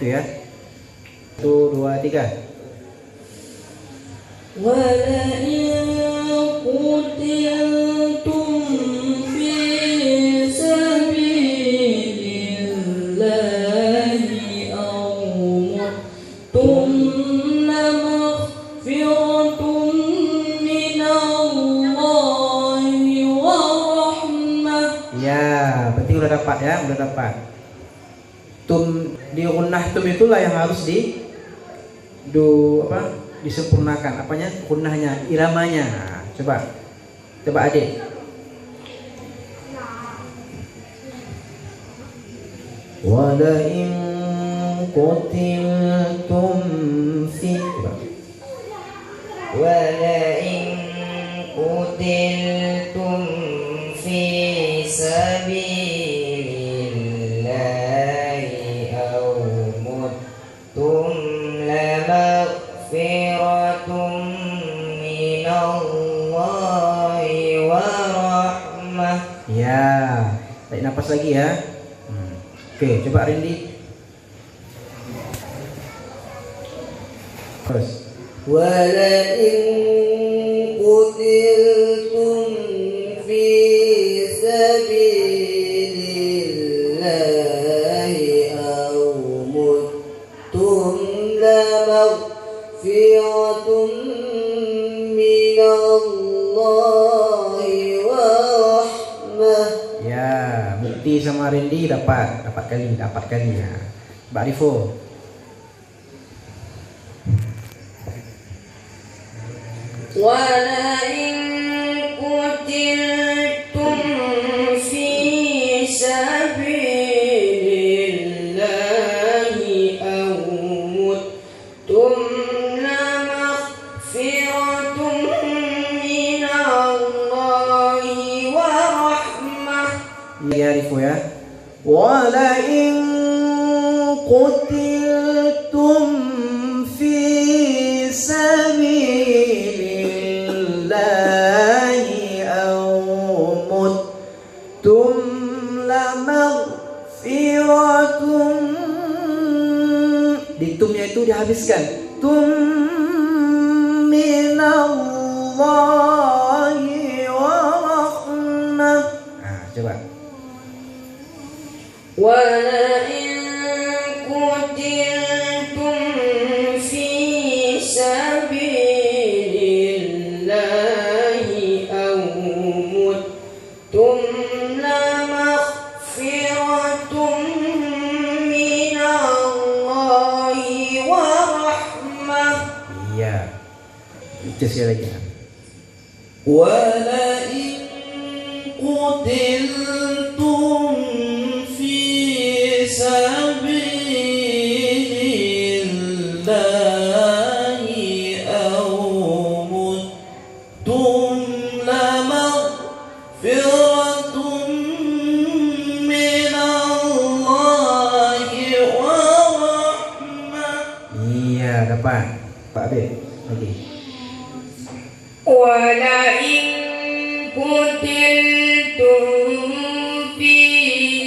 itu ya. 1, 2, 3. ولئن قتلتم في سبيل الله أو متم لمغفرة من الله ورحمة. Ya, berarti udah dapat ya, udah dapat. Tum di gunnah tum itulah yang harus disempurnakan apanya? Gunnahnya, iramanya. Nah, coba adik. Walain qutiltum fi ولئن قتلتم في سبيل الله أو متم لمغفرة من الله ورحمة. Ya, tarik nafas lagi ya. Oke, coba Rindi. Terus. ولئن قتلتم في سبيل الله أو متم لمغفرة من الله ورحمة. Ya, Mukti sama Rindi dapat kali ya. Mbak Rifo. ولئن قتلتم في سبيل الله أو متم لمغفرة من الله ورحمة. Ya Rifo ya. Walain qutiltum fi sabilillahi aw muttum lamaghfiratun. Di tumnya itu dihabiskan. Tum minallahi wa rahmah. Nah, coba. ولئن قتلتم في سبيل الله أو متم لمغفرة من الله ورحمة. Iya. Itu sekali lagi. ولئن قتلتم في سبيل الله أو متم لمغفرة من الله ورحمة. Iya, dapat. Pak Abid lagi. ولئن قتلتم في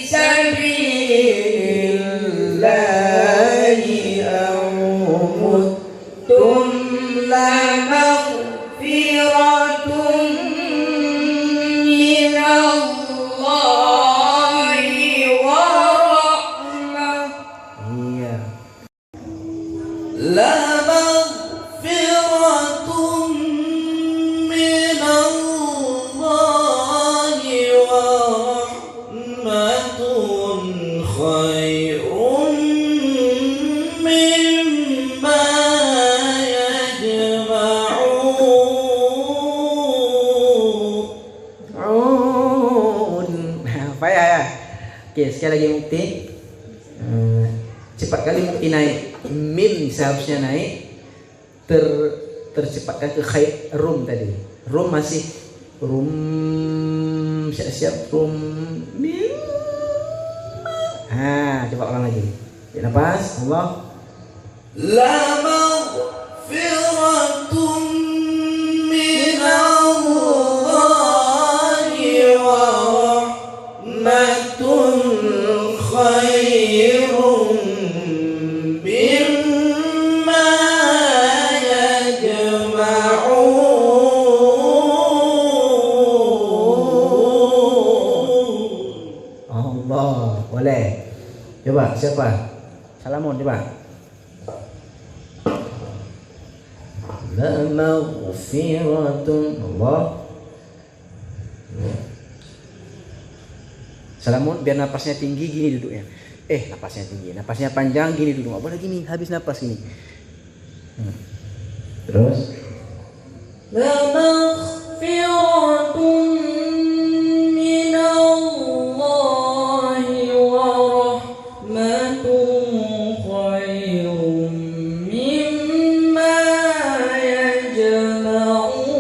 سبيل الله أو متم لمغفرة من الله ورحمة. Iya. لمغفرة من الله ورحمة خير مما يجمعون. Apa ya? Oke, sekali lagi Mukti. Cepat kali Mukti naik. Mim seharusnya naik. Tercepatkan ke khair rum tadi. Rum masih rum siap-siap rum mim. Coba ulang lagi. Ya, nafas. Allah. لمغفرة من الله ورحمة خير Coba siapa? Salamun coba. La maghfiratun Allah. Salamun biar napasnya tinggi gini duduknya. Napasnya tinggi, napasnya panjang gini duduk. Nggak boleh gini, habis napas gini. Terus لمغفرة من الله ورحمة خير مما يجمعون.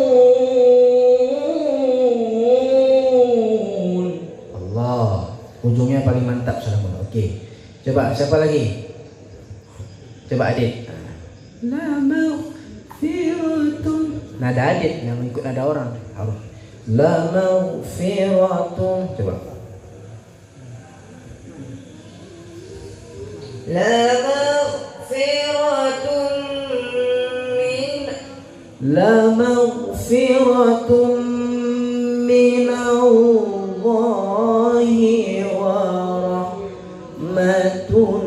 Allah. Ujungnya paling mantap salamun. Oke. Coba siapa lagi? Coba adik. La maghfiratun. Nada adik yang ikut nada orang harus. La maghfiratun. Coba. La maghfiratun min La maghfiratun min Allahi wa rahmatun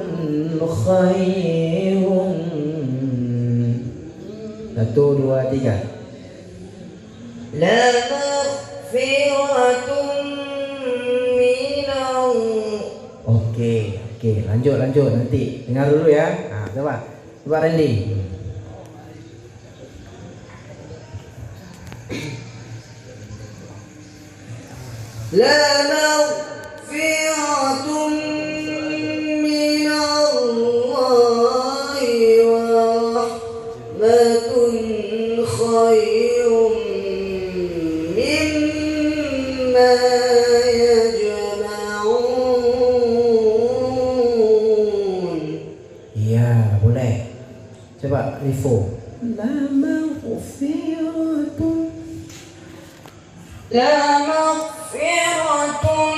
khairun. 1, 2, 3. La maghfiratun min Allah. Oke, lanjut nanti dengar dulu ya. Nah, coba Randy. La maghfiratun min Allah wa rahmatun khairun mimma yajma'un. Iya, boleh. Coba Rifo. La maghfiratun. La maghfiratun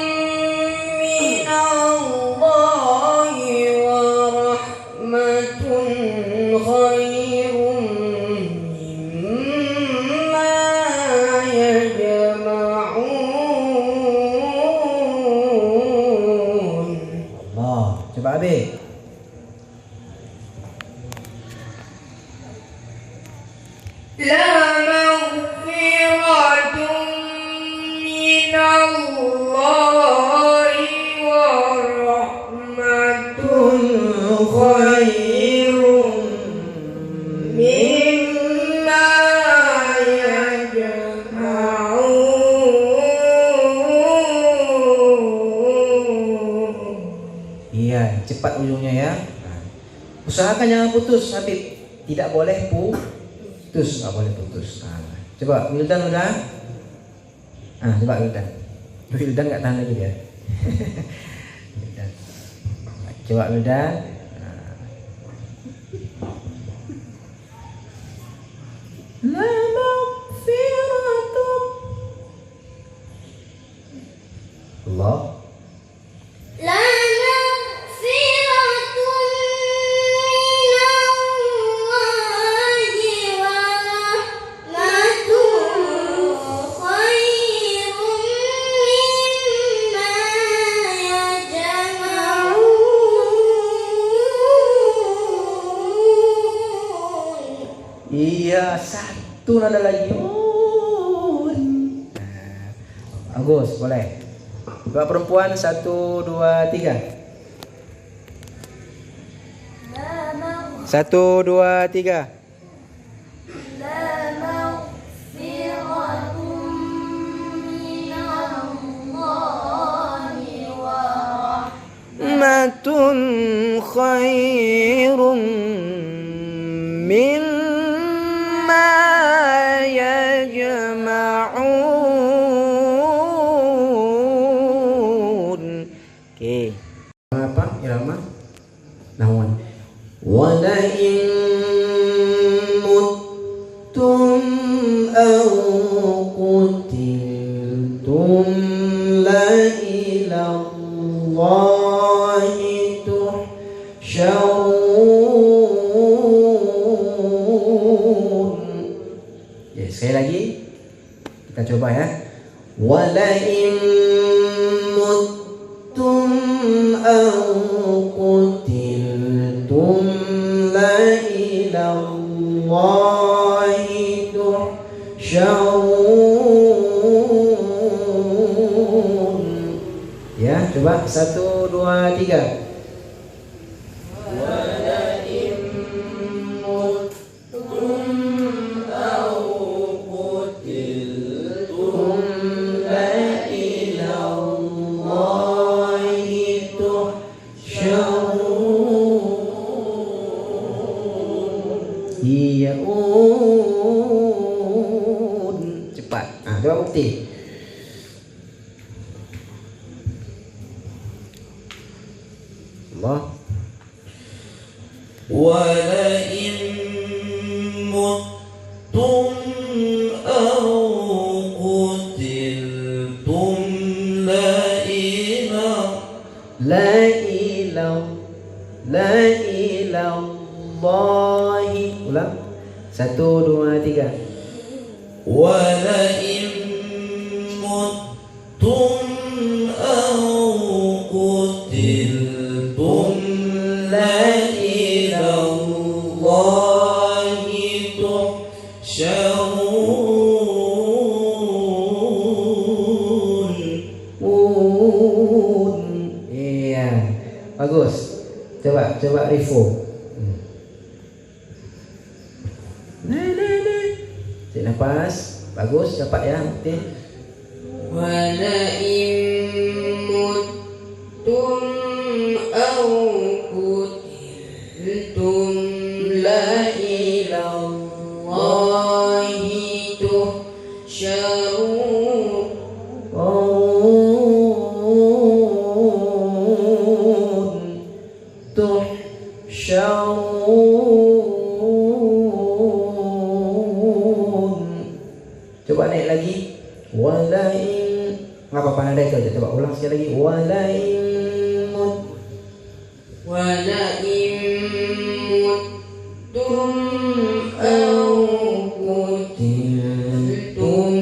min Allah wa rahmatun khairun mimma yajma'un. Allah. Coba Abi. La maghfiratun min Allah wa rahmatun khairun mimma yajma'un. Iya, cepat ujungnya ya. Nah, usahakan jangan putus, Habib. Tidak boleh putus, nggak boleh putus. Nah, coba Wildan udah. Coba Wildan. Wildan nggak tahan lagi dia. Wildan. Coba Wildan. La maghfiratun. Allah. La maghfiratun min Allahi wa rahmatun khairun mimma yajma'un. Iya, satu nada lagi. Agus, boleh. Coba perempuan 1, 2, 3. 1, 2, 3. Matun khairun mimma yajma'un. Oke. Apa irama? Nawan. Walain muttum aw qutiltum la ilallahi tuhsyarun. Ya, sekali lagi kita coba ya. Walain muttum aw Allahi tuhsyarun. Ya, coba 1, 2, 3. Cepat. Coba bukti. Allah. ولئن متم أو قتلتم ilallahi. Ulang. 1, 2, 3. ولئن متم أو قتلتم لإلى الله تحشرون. Iya, bagus. Coba Rifo. Cek nafas. Bagus, dapat ya. Oke. ولئن متم أو قتلتم لإلى الله تحشرون. Coba naik lagi. Walain. Enggak apa-apa nada itu aja. Coba ulang sekali lagi. Walain متم أو قتلتم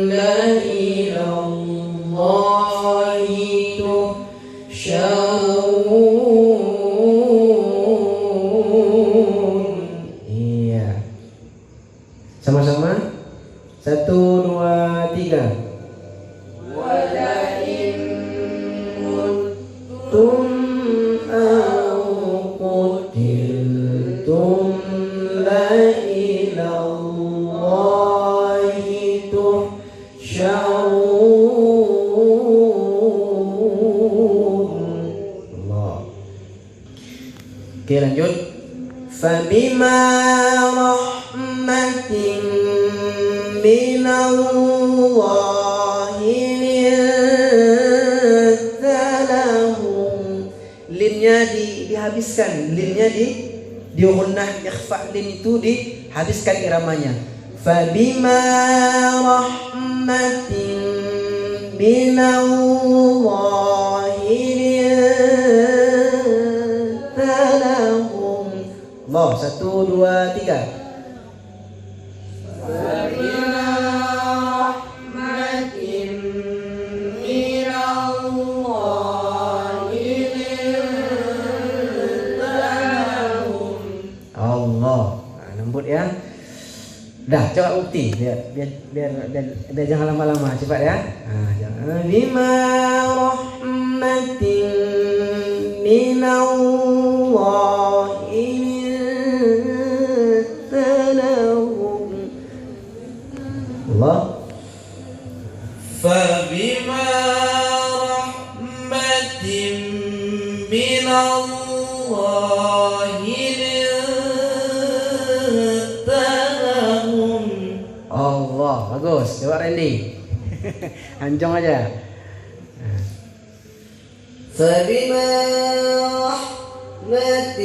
لإلى الله تحشرون. Iya. Sama-sama. 1, 2, 3. ولئن Tum au qutiltum la ilallahi tuhsyarun. Allah. Oke, lanjut. Fabima rahmatin minallahi lintalahum. Linnya dihabiskan, linnya digunnah ikhfa, lin itu dihabiskan iramanya. Fabima rahmatin minallahi lintalahum. Allah, 1, 2, 3. Allah, lembut ya. Dah, coba bukti biar jangan lama-lama, cepat ya. Jangan. Bima rahmatin minallahi lintalahum. Allah. فبما رحمة من الله لنت لهم. Allah, bagus. Coba Randy. Anjong aja. فبما رحمة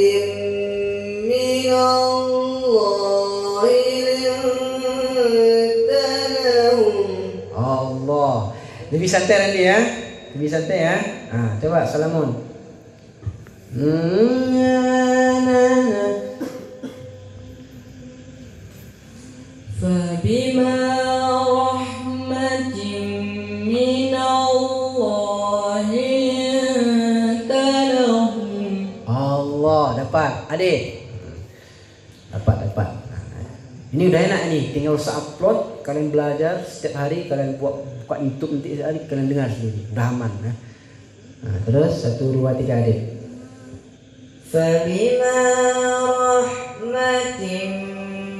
من الله لنت لهم. Allah. Lebih santai Randy ya. Lebih santai ya. Coba Salamun. فبما رحمة من الله لنت لهم. Allah, dapat. Adik. Dapat. Ini udah enak nih, tinggal upload, kalian belajar setiap hari, kalian buka YouTube nanti hari kalian dengar sendiri, udah aman ya. Nah, terus 1, 2, 3 adik. فبما رحمة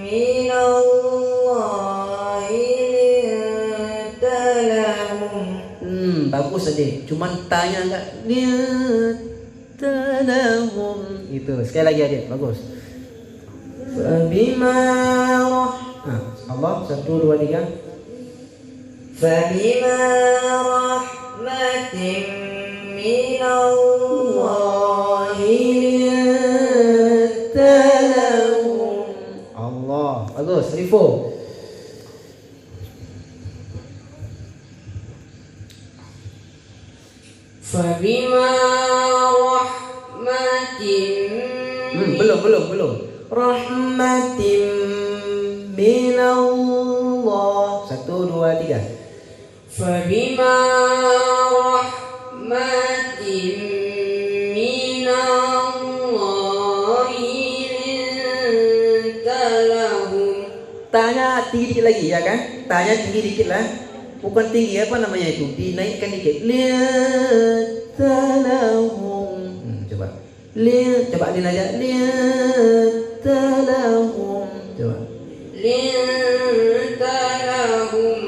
من الله لنت لهم. Bagus adik, cuman tanya enggak talahum itu. Sekali lagi adik, bagus. فبما Allah 1, 2, 3. فبما رحمة من الله لنت لهم. Allah, bagus. Rifo. فبما رحمة Belum. Rahmatim minallah. 1, 2, 3. فبما رحمة من الله لنت لهم. Tanya tinggi dikit lagi ya kan? Tanya tinggi dikit lah. Bukan tinggi apa namanya itu? Dinaikkan dikit. Liatalahum. Coba. Coba Adin aja. Liatalahum. Coba. لنت لهم.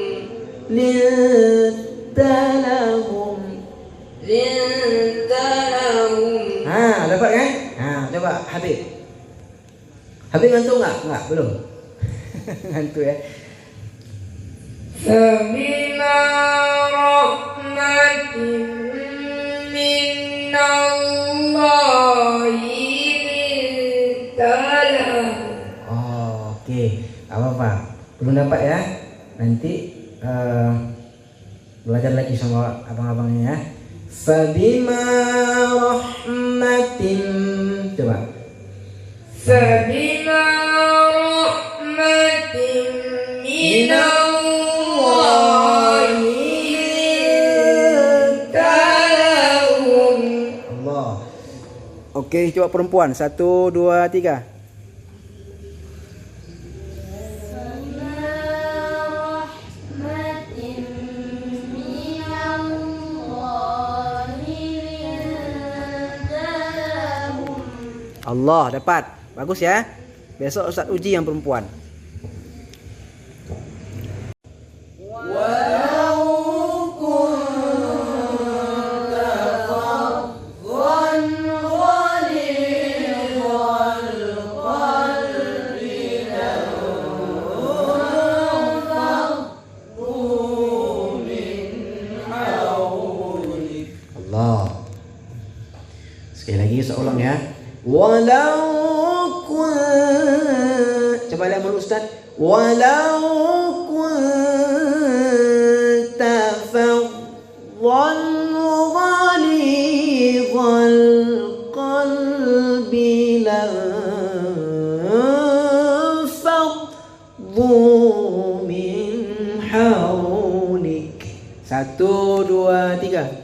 Liatalahum. لنت لهم. Dapat kan? Coba Habib. Habib ngantuk enggak? Enggak, belum. Ngantuk ya. فبما رحمة من الله لنت لهم. Oke, apa-apa. Belum dapat ya? Nanti belajar lagi sama abang-abangnya ya. Fabima rahmatin. Coba. فبما رحمة من الله لنت لهم. Allah. Oke, coba perempuan. 1, 2, 3. Allah, dapat. Bagus ya. Besok Ustaz uji yang perempuan. Allah. Sekali lagi saya ulang ya. Walau coba lihat mulut Ustaz. Walau kunta faddan ghalidhal qalbi lanfaddu min hawlik. 1, 2, 3.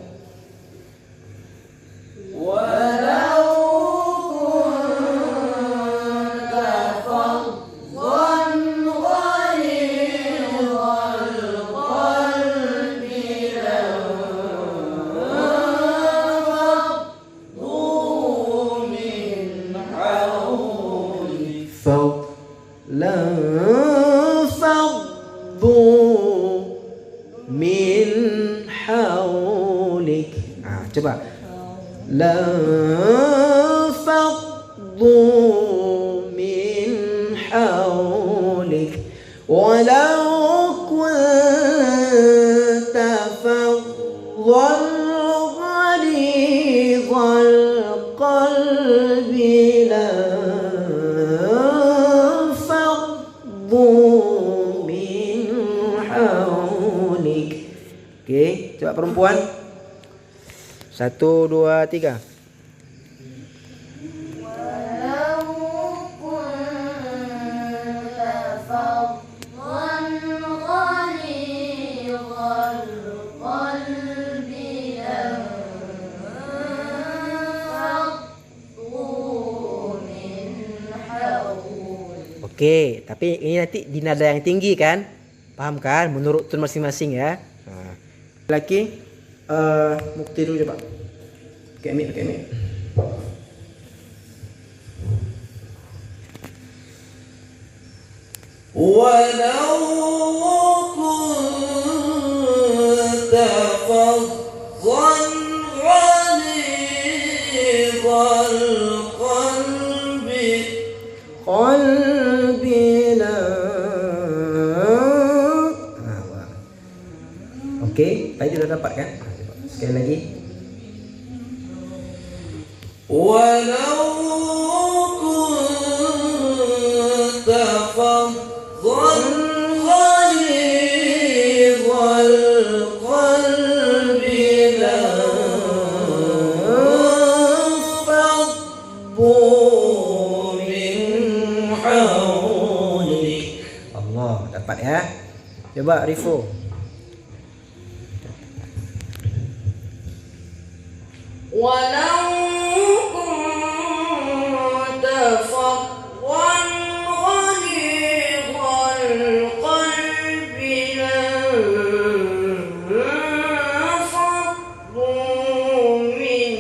Min haulik. Coba. Lanfaddu min haulik. Walau kunta faddan ghalidhal qalbi lanfaddu min haulik. Oke, coba perempuan. 1, 2, 3. Oke, tapi ini nanti di nada yang tinggi kan? Paham kan? Menurut tune masing-masing ya. Nah. Lagi mukti dulu coba. Pakai mic. ولو كنت فظا غليظ القلب Qalbina. Oke, tadi sudah dapat kan? Coba sekali lagi. ولو كنت فظا غليظ القلب لانفضوا من حولك. Allah, dapat ya. Coba Rifo. ولو كنت فظا غليظ القلب لانفضوا من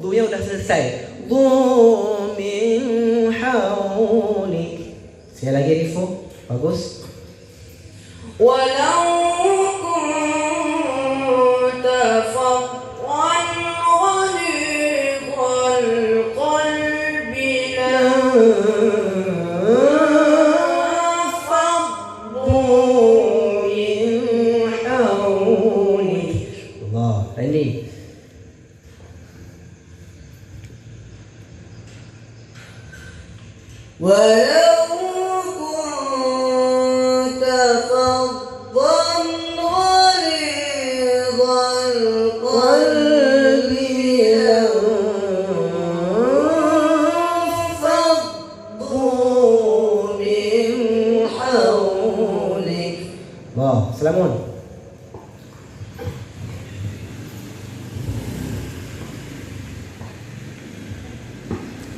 Dunya udah selesai. Du min haulik. Sekali lagi Rifo. Bagus. ولو كنت فظا غليظ القلب لانفضوا من حولك. Allah, Randy. ولو كنت فظا غليظ القلب لانفضوا من حولك. Allah, Selamun.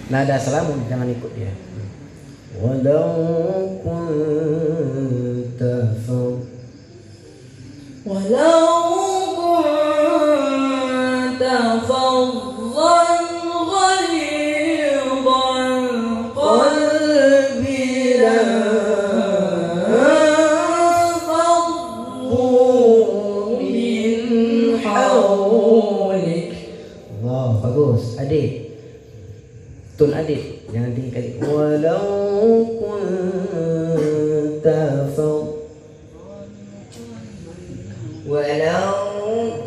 Nada Selamun, jangan ikut dia. Walau kunta ولو كنت فظا غليظ القلب لانفضوا من حولك. Allah, bagus. Adik. Tun adik, jangan tinggi kali. Walau kunta ولو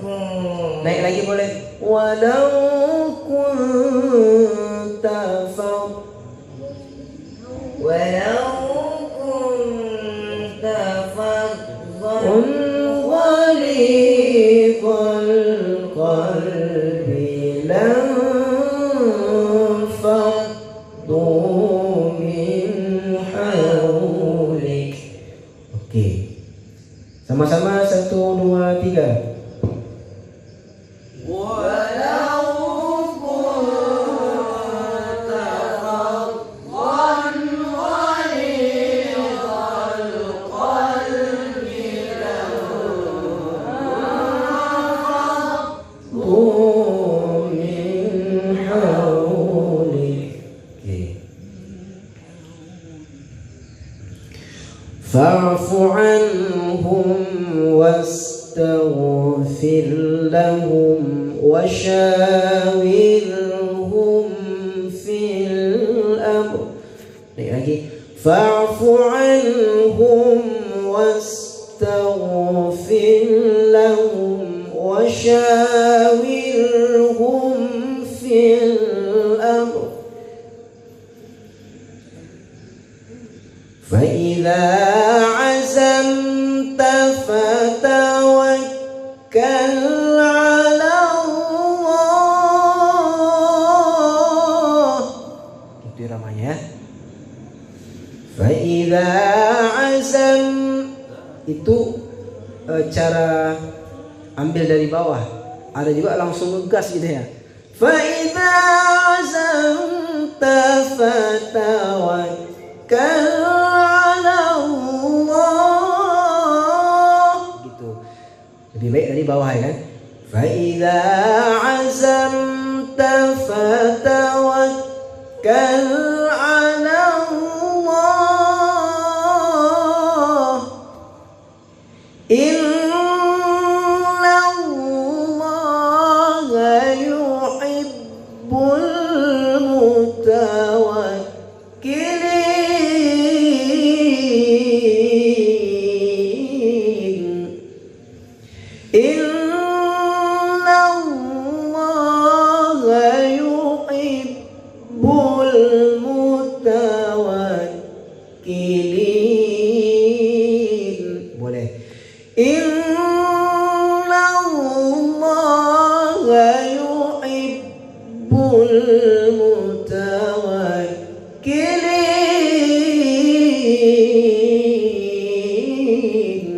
كنت naik lagi boleh. Walau kunta ولو كنت فظا غليظ القلب لانفضوا من حولك. Oke. Sama-sama 1, 2, 3. فاعف عنهم واستغفر لهم وشاورهم في الأمر. lagi. فاعف عنهم واستغفر لهم وشاورهم في الأمر فإذا عزمت فتوكل على الله. Itu ramanya. فإذا عزم itu cara ambil dari bawah. Ada juga langsung ngegas gitu ya. فإذا عزمت فتوكل على الله. Gitu. Lebih baik dari bawah ya kan. فإذا عزمت فتوكل على الله إن الله يحب المتوكلين إن الله يحب المتوكلين. Boleh. Inna Allah yuhibbul mutawakkilin.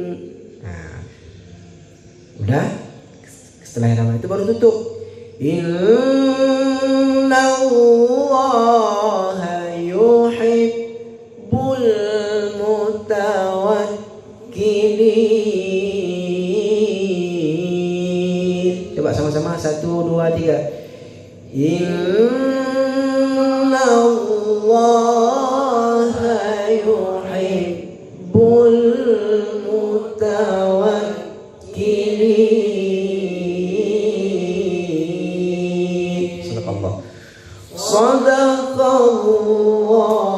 Nah, udah. Setelah halaman itu baru tutup. Inna Allah yuhibbul mutawakkilin. Coba sama-sama 1, 2, 3. Inna Allah yuhibbul mutawakkilin. Sadaqallah.